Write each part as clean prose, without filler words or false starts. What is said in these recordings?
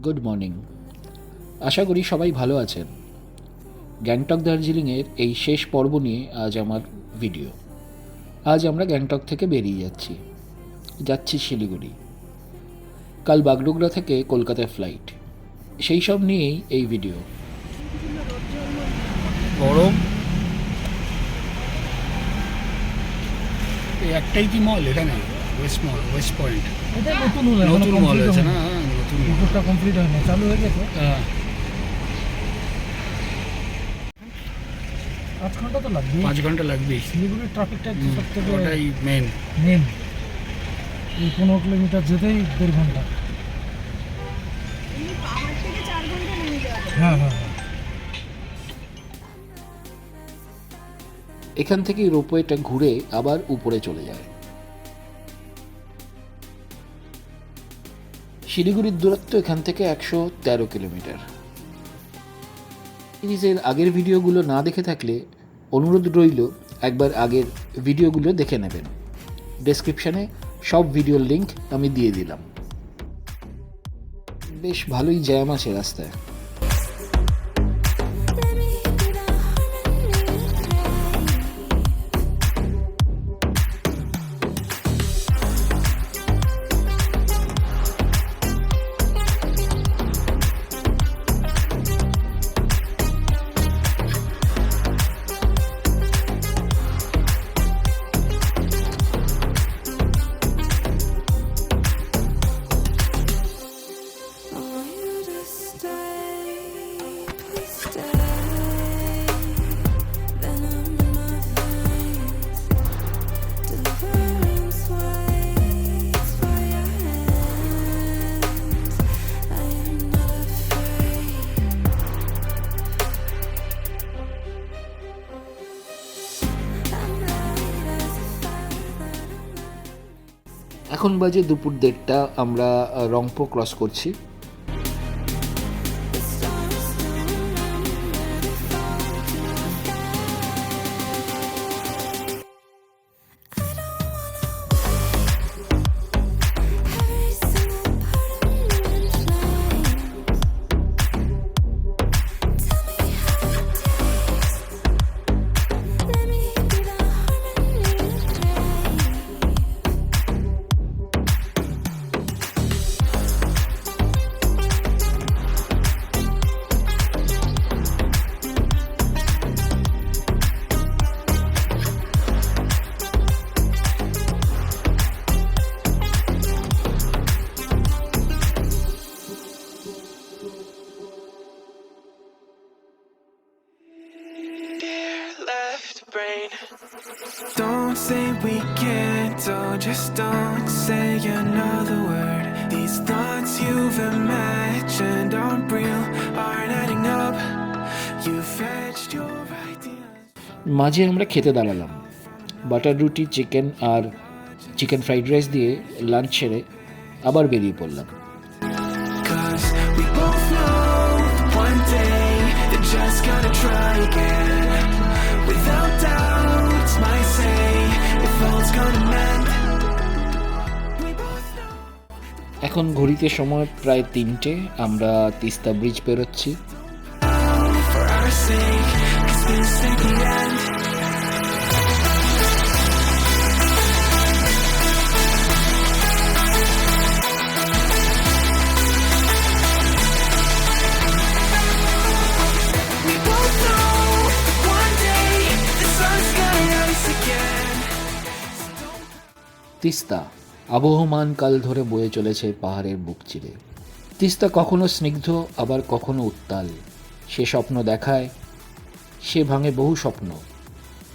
Good morning. আশা করি সবাই ভালো আছেন। গ্যাংটক দার্জিলিংয়ের এই শেষ পর্ব নিয়ে আজ আমার ভিডিও। আজ আমরা গ্যাংটক থেকে বেরিয়ে যাচ্ছি শিলিগুড়ি। কাল বাগডোগরা থেকে কলকাতায় ফ্লাইট, সেই সব নিয়েই এই ভিডিও। গরম এই একটাই কি মল এখানে? ওয়েস্ট পয়েন্ট এটা নতুন মল হয়েছে না? নতুন পুকুরটা কমপ্লিট হয়নি, চালু হয়ে গেছে। 5 ঘন্টা তো লাগবে। 5 ঘন্টা লাগবে। শিলিগুড়ির ট্রাফিকটা সব থেকে ওটাই মেন। এই 15 কিলোমিটার যেতেই 1.5 ঘন্টা। হ্যাঁ। এখান থেকে রোপওয়েটা ঘুরে আবার উপরে চলে যায়। শিলিগুড়ির দূরত্ব এখান থেকে 113 কিলোমিটার। সিরিজের আগের ভিডিওগুলো না দেখে থাকলে অনুরোধ রইল একবার আগের ভিডিওগুলো দেখে নেবেন। ডেসক্রিপশানে সব ভিডিওর লিঙ্ক আমি দিয়ে দিলাম। বেশ ভালোই জ্যাম আছে রাস্তায়। এখন বাজে দুপুর 1:30। আমরা রংপো ক্রস করছি। Don't say we can't, don't say another word. These thoughts you've imagined aren't real, aren't adding up. You fetched your ideas. মাঝে আমরা খেতে দাঁড়ালাম। বাটার রুটি, চিকেন আর চিকেন ফ্রাইড রাইস দিয়ে লাঞ্চ সেরে আবার বেরিয়ে পড়লাম। Cause we both know one day they're just gonna try again. Without doubt, might say if all's gonna mend. We both know. এখন ঘড়িতে সময় প্রায় 3টে। আমরা তিস্তা ব্রিজ পেরোচ্ছি। For our sake, 'cause this ain't the end. We both know one day the sun's gonna rise again. Teesta আবহমান কাল ধরে বয়ে চলেছে পাহাড়ের বুক চিরে। তিস্তা কখনো স্নিগ্ধ, আবার কখনো উত্তাল। সে স্বপ্ন দেখায়, সে ভাঙে বহু স্বপ্ন।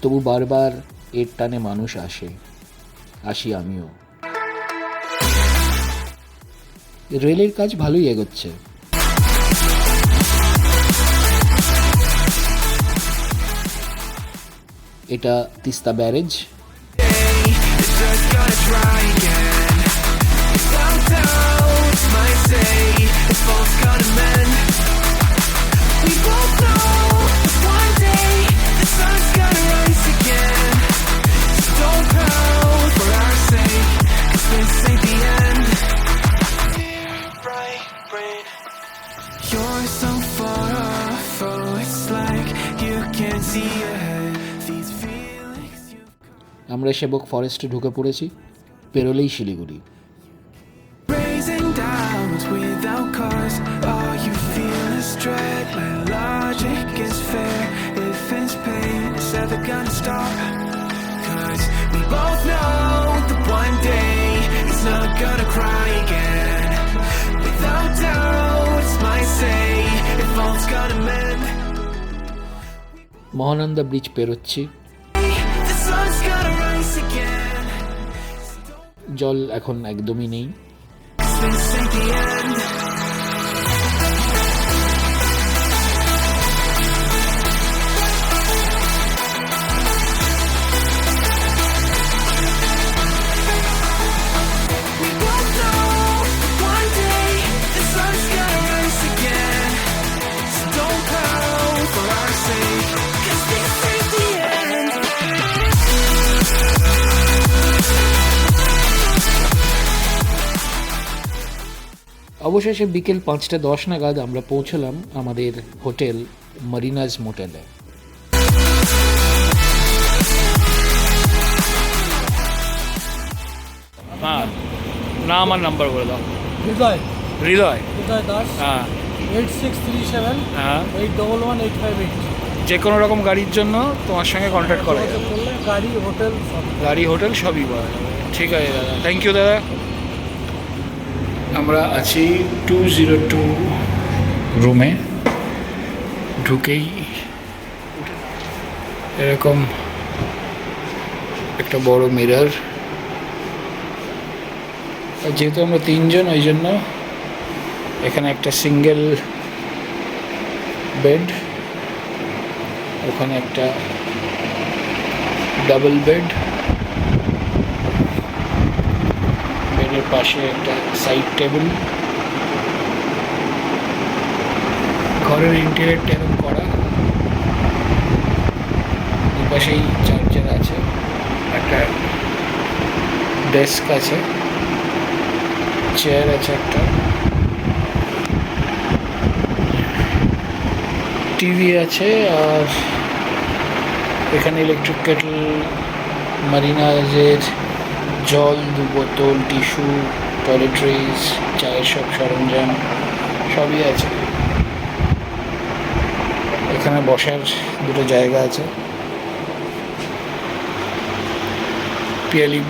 তবু বারবার এর টানে মানুষ আসি আমিও। রেলের কাজ ভালোই এগোচ্ছে। এটা Teesta barrage. It's just gonna try again. Without doubt, might say if all's gonna mend. We both know one day the sun's gonna rise again. So don't pout for our sake, 'cause this ain't the end. Dear bright rain, see ahead. These feelings you আমরা সেবক ফরেস্টে ঢুকে পড়েছি, পেরোলেই Siliguri. raising doubts without cause. All you feel is dread. My logic is fair. If it's pain, it's ever gonna stop. 'Cause we both know that one day it's not gonna cry again. Without doubts, might say if all's gonna mend. Mahananda bridge পেরোচ্ছি। The sun's gonna rise again. জল এখন একদমই নেই। This ain't the end. We both know one day the sun's gonna rise again. So don't pout for our sake, 'cause this ain't the end. অবশেষে বিকেল 5:10 নাগাদ আমরা পৌঁছলাম আমাদের হোটেল মারিনাজ মোটেলে। হ্যাঁ, নাম আর নাম্বার বলে দাও। হৃদয় হৃদয়। হৃদয় দাস, হ্যাঁ 8637 হ্যাঁ, 811858। যে কোনো রকম গাড়ির জন্য তোমার সঙ্গে কন্ট্যাক্ট করা যাবে। করলে গাড়ি, হোটেল সব। গাড়ি, হোটেল সবই পাওয়া যাবে। ঠিক আছে দাদা, থ্যাংক ইউ দাদা। আমরা আছি 202 রুমে। ঢুকেই এরকম একটা বড় মিরর। যেহেতু আমরা 3 জন, ওই জন্য এখানে একটা সিঙ্গেল বেড, ওখানে একটা ডাবল বেড, বেডের পাশে একটা সাইড টেবিল। ঘরের ইন্টেরিয়রটা এরকম করা, দুপাশেই চার্জার আছে, একটা ডেস্ক আছে, চেয়ার আছে একটা, টিভি আছে, আর এখানে ইলেকট্রিক কেটল, মারিনাজের জল, 2 বোতল, টিস্যু, টয়লেট্রিজ, চায়ের সব সরঞ্জাম সবই আছে। এখানে বসার 2টো জায়গা আছে। পিয়ালি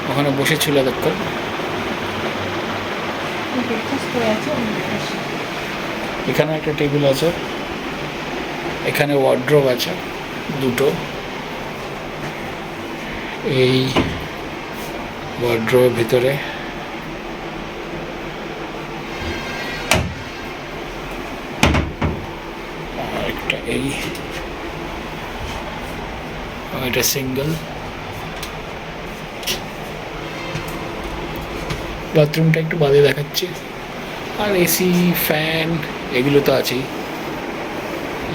ওখানে বসেছিল এতক্ষণ। এখানে একটা টেবিল আছে, এখানে ওয়ার্ড্রোব আছে 2টো। এই ওয়ার্ড্রোবের ভিতরে আর একটা, এই এটা সিঙ্গেল। বাথরুমটা একটু বাদে দেখাচ্ছি। আর এসি, ফ্যান এগুলো তো আছেই,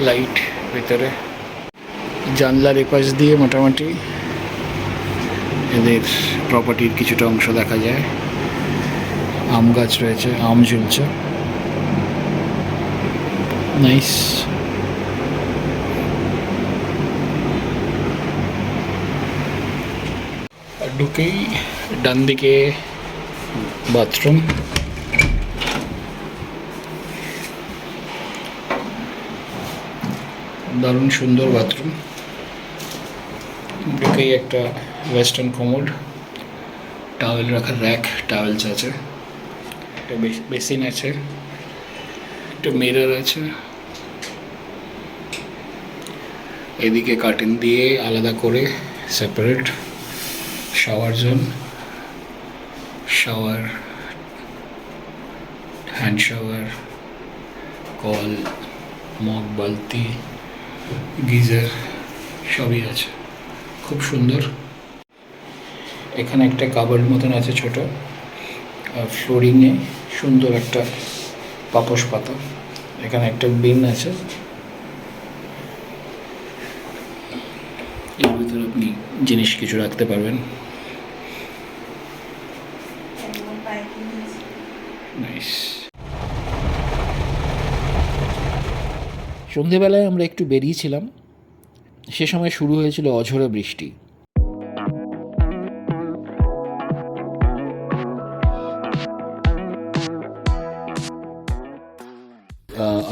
লাইট ভেতরে। জানলার এপাশ দিয়ে মোটামুটি এদের প্রপার্টির কিছুটা অংশ দেখা যায়। আম গাছ রয়েছে, আম ঝুলছে, নাইস। আর ঢুকেই ডান দিকে বাথরুম। দারুণ সুন্দর বাথরুম। ঢুকেই একটা ওয়েস্টার্ন কমোড, টাওয়েল রাখার র্যাক, টাওয়েলস আছে, একটা বেসিন আছে, একটা মিরর আছে। এদিকে কার্টেন দিয়ে আলাদা করে separate shower zone, shower, hand shower, কল, মগ, বালতি, গিজার সবই আছে, খুব সুন্দর। এখানে একটা কাবার্ড মতন আছে ছোট, আর ফ্লোরিংয়ে সুন্দর একটা পাপোশ পাতা। এখানে একটা বিন আছে, এর ভিতরে আপনি জিনিস কিছু রাখতে পারবেন। নাইস। সন্ধেবেলায় আমরা একটু বেরিয়েছিলাম সে সময় শুরু হয়েছিল অঝোরে বৃষ্টি।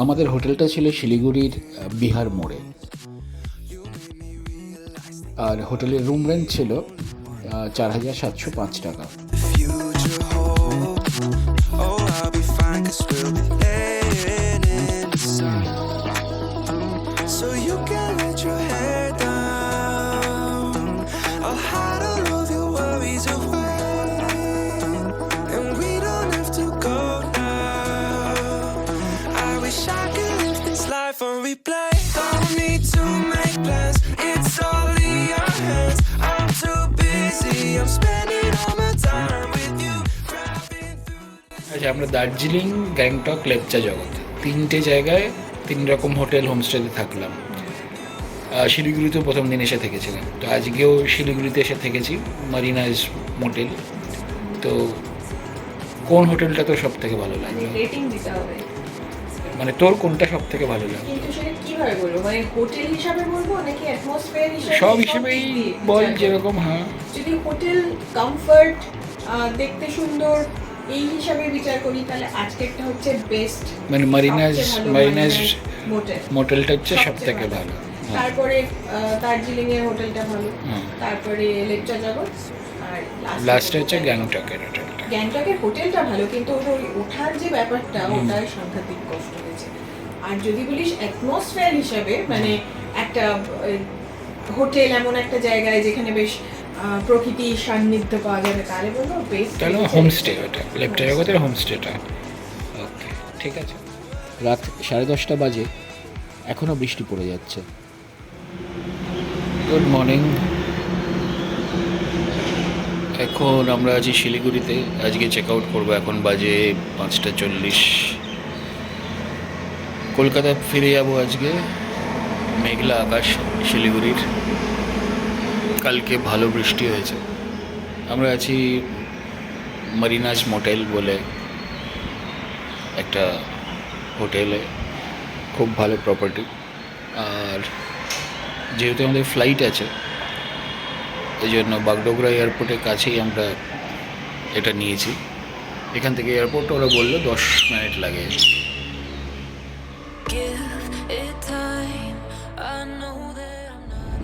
আমাদের হোটেলটা ছিল শিলিগুড়ির বিহার মোড়ে, আর হোটেলের রুম রেন্ট ছিল 4,705 টাকা। future hold. Oh, I'll be fine 'cause we'll be laying in the sun. So you can let your hair down. I'll hide all of your worries away, and we don't have to go now. I wish I could live this life on replay. Don't need to make plans, it's all in your hands. I'm too busy, I'm spending all my time with you, driving through. আচ্ছা, আমরা দার্জিলিং, গ্যাংটক, লেপচা জগৎ 3টে জায়গায় 3 রকম hotel হোমস্টেতে থাকলাম। শিলিগুড়িতেও প্রথম দিন এসে থেকেছিলাম, তো আজকেও শিলিগুড়িতে এসে থেকেছি, মারিনাজ মোটেল। তো কোন হোটেলটা তোর সব থেকে ভালো লাগলো? রেটিং দিতে হবে, মানে তোর কোনটা সব থেকে ভালো লাগলো? কিন্তু সেটা কিভাবে বলবো, মানে হোটেল হিসাবে বলবো নাকি অ্যাটমসফিয়ার হিসাবে? সব হিসেবেই বল, যেরকম। হ্যাঁ, যদি হোটেল কমফর্ট, দেখতে সুন্দর, এই হিসাবে বিচার করি তাহলে আজকেরটা হচ্ছে বেস্ট। মানে মারিনাজ মোটেল মোটেলটা হচ্ছে সব থেকে ভালো। তারপরে দার্জিলিং এর হোটেলটা ভালো, হুম। তারপরে লেপচা জগৎ, আর লাস্টে হচ্ছে গ্যাংটকের হোটেলটা। গ্যাংটকের হোটেলটা ভালো, কিন্তু ওই ওঠার যে ব্যাপারটা ওটা সাংঘাতিক কষ্ট হয়েছে। আর যদি বলিস অ্যাটমসফিয়ার হিসাবে, মানে একটা হোটেল এমন একটা জায়গায় যেখানে বেশ প্রকৃতির সান্নিধ্য পাওয়া যাবে, তাহলে বলবো বেস্ট। তাহলে হোমস্টে, ওটা লেপচা জগতের হোমস্টেটা। ওকে, ঠিক আছে। রাত 10:30 বাজে, এখনও বৃষ্টি পড়ে যাচ্ছে। Good morning. এখন আমরা আছি শিলিগুড়িতে, আজকে চেক আউট করবো। এখন বাজে 5:40। কলকাতা ফিরে যাবো আজকে। মেঘলা আকাশ শিলিগুড়ির, কালকে ভালো বৃষ্টি হয়েছে। আমরা আছি মারিনাজ মোটেল বলে একটা হোটেলে, খুব ভালো প্রপার্টি। আর যেহেতু আমাদের ফ্লাইট আছে, এই জন্য বাগডোগরা এয়ারপোর্টের কাছেই আমরা এটা নিয়েছি। এখান থেকে এয়ারপোর্ট ওরা বললো 10 মিনিট লাগে। Give it time. I know that I'm not.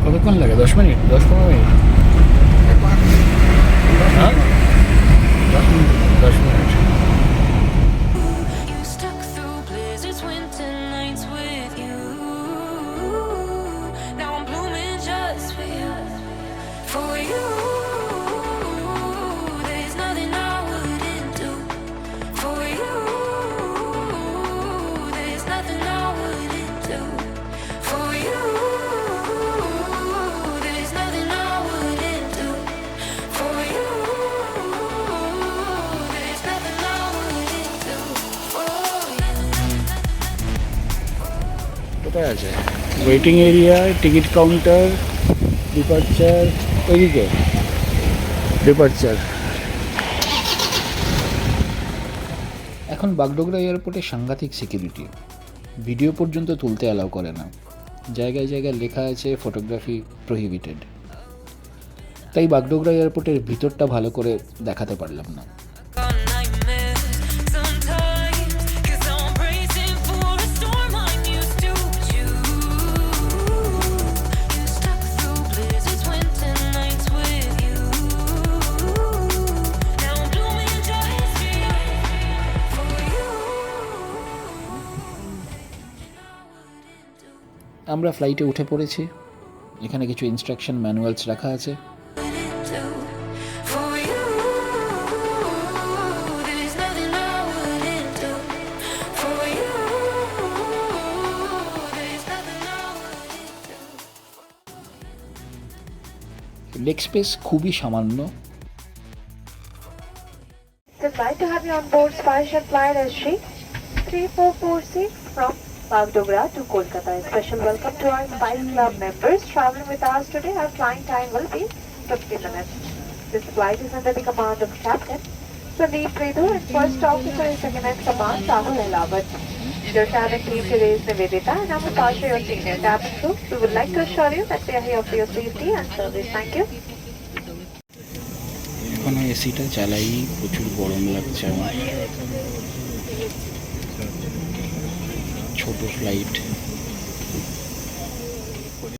কতক্ষণ লাগে? 10 মিনিট, 10-15 মিনিট? হ্যাঁ, 10 minute. You stuck through blizzards, winter nights with you. Now I'm blooming just for you. For you. There's nothing I wouldn't do. For you. There's nothing I wouldn't do. For you. There's nothing I wouldn't do. For you. There's nothing I wouldn't do. For you. কোথায় আছে? Waiting area, ticket counter, departure, ওইদিকে departure. এখন বাগডোগরা এয়ারপোর্টে সাংঘাতিক security, video পর্যন্ত তুলতে allow করে না। জায়গায় জায়গায় লেখা আছে ফটোগ্রাফি প্রহিবিটেড। তাই বাগডোগরা এয়ারপোর্টের ভিতরটা ভালো করে দেখাতে পারলাম না। Got nightmares sometimes, 'cause I'm bracing for a storm I'm used to. You stuck through blizzards, winter nights with you. Now I'm blooming just for you. আমরা ফ্লাইটে উঠে পড়েছি। এখানে কিছু ইনস্ট্রাকশন ম্যানুয়ালস রাখা আছে। For you, there's nothing I wouldn't do. For you, there's nothing I wouldn't do. Leg space খুবই সামান্য। Delighted to have you on board SpiceJet flight SG3446 from Bagdogra to Kolkata. A special welcome to our Spice Club members traveling with us today. Our flying time will be 50 minutes. This flight is under the command of Captain Sandeep Redhu and First Officer in Second in Command Rahul Elawat. Your cabin team today is Nivedita and I'm Pasha, your senior cabin crew. We would like to assure you that we are here for your safety and service. Thank you. এখনো এসিটা চালাই, প্রচুর গরম লাগছে আমার। ছোট flight.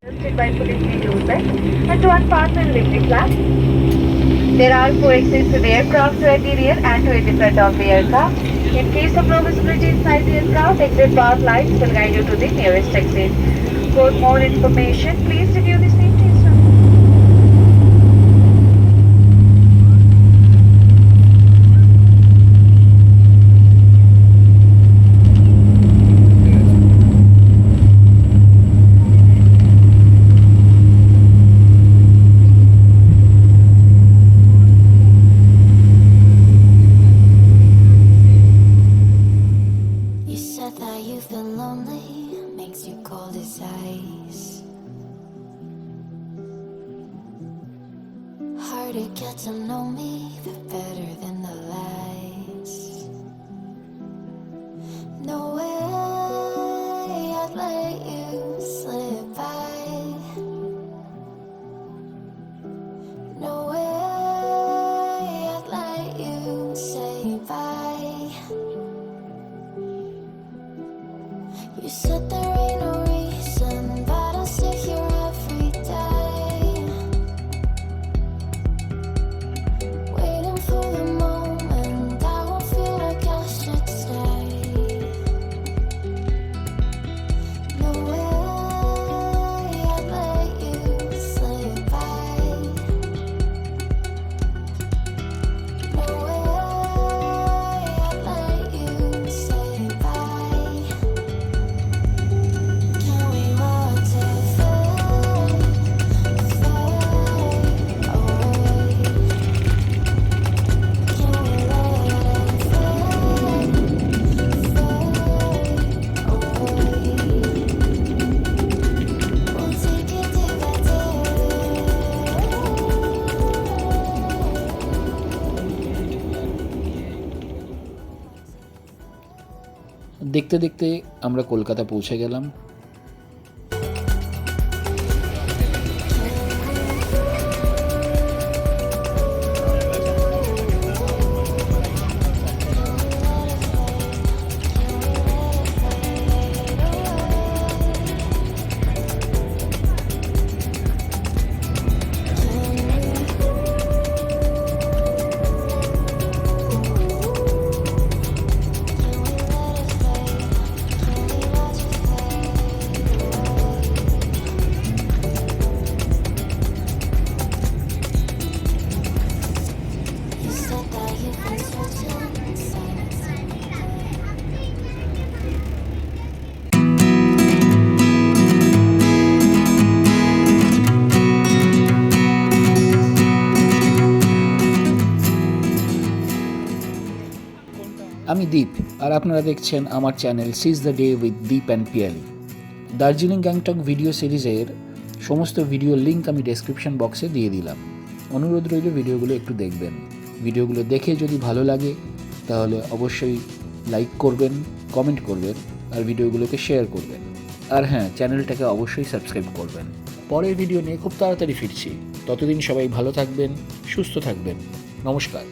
Hosted by police recruitment and to unfasten lifting flap. There are 4 exits to the aircraft, to at the rear and to at the front of the aircraft. In case of no visibility inside the aircraft, exit path lights will guide you to the nearest exit. For more information, please review the safety instructions. You said that you've been lonely, makes you cold as ice. Hard to get to know me, but better than the lies. No way I'd let you slip by. No way I'd let you say bye. You said there ain't no reason, but I'll sit here every day, waiting for the moment I won't feel like I should stay. No way I'd let you slip by. No way I'd let you say bye. Can we watch it fade away? Can we let it fade away? We'll take it day by day. দেখতে দেখতে আমরা কলকাতা পৌঁছে গেলাম। You said that you've been searching in silence. আমি দীপ, আর আপনারা দেখছেন আমার channel seize the day with Deep and Piyali. Darjeeling Gangtok video সিরিজের সমস্ত ভিডিও লিঙ্ক আমি ডেসক্রিপশন বক্সে দিয়ে দিলাম। অনুরোধ রইল ভিডিওগুলো একটু দেখবেন। ভিডিওগুলো দেখে যদি ভালো লাগে তাহলে অবশ্যই লাইক করবেন, কমেন্ট করবেন আর ভিডিওগুলোকে শেয়ার করবেন। আর হ্যাঁ, চ্যানেলটাকে অবশ্যই সাবস্ক্রাইব করবেন। পরের ভিডিও নিয়ে খুব তাড়াতাড়ি ফিরছি। ততদিন সবাই ভালো থাকবেন, সুস্থ থাকবেন। নমস্কার।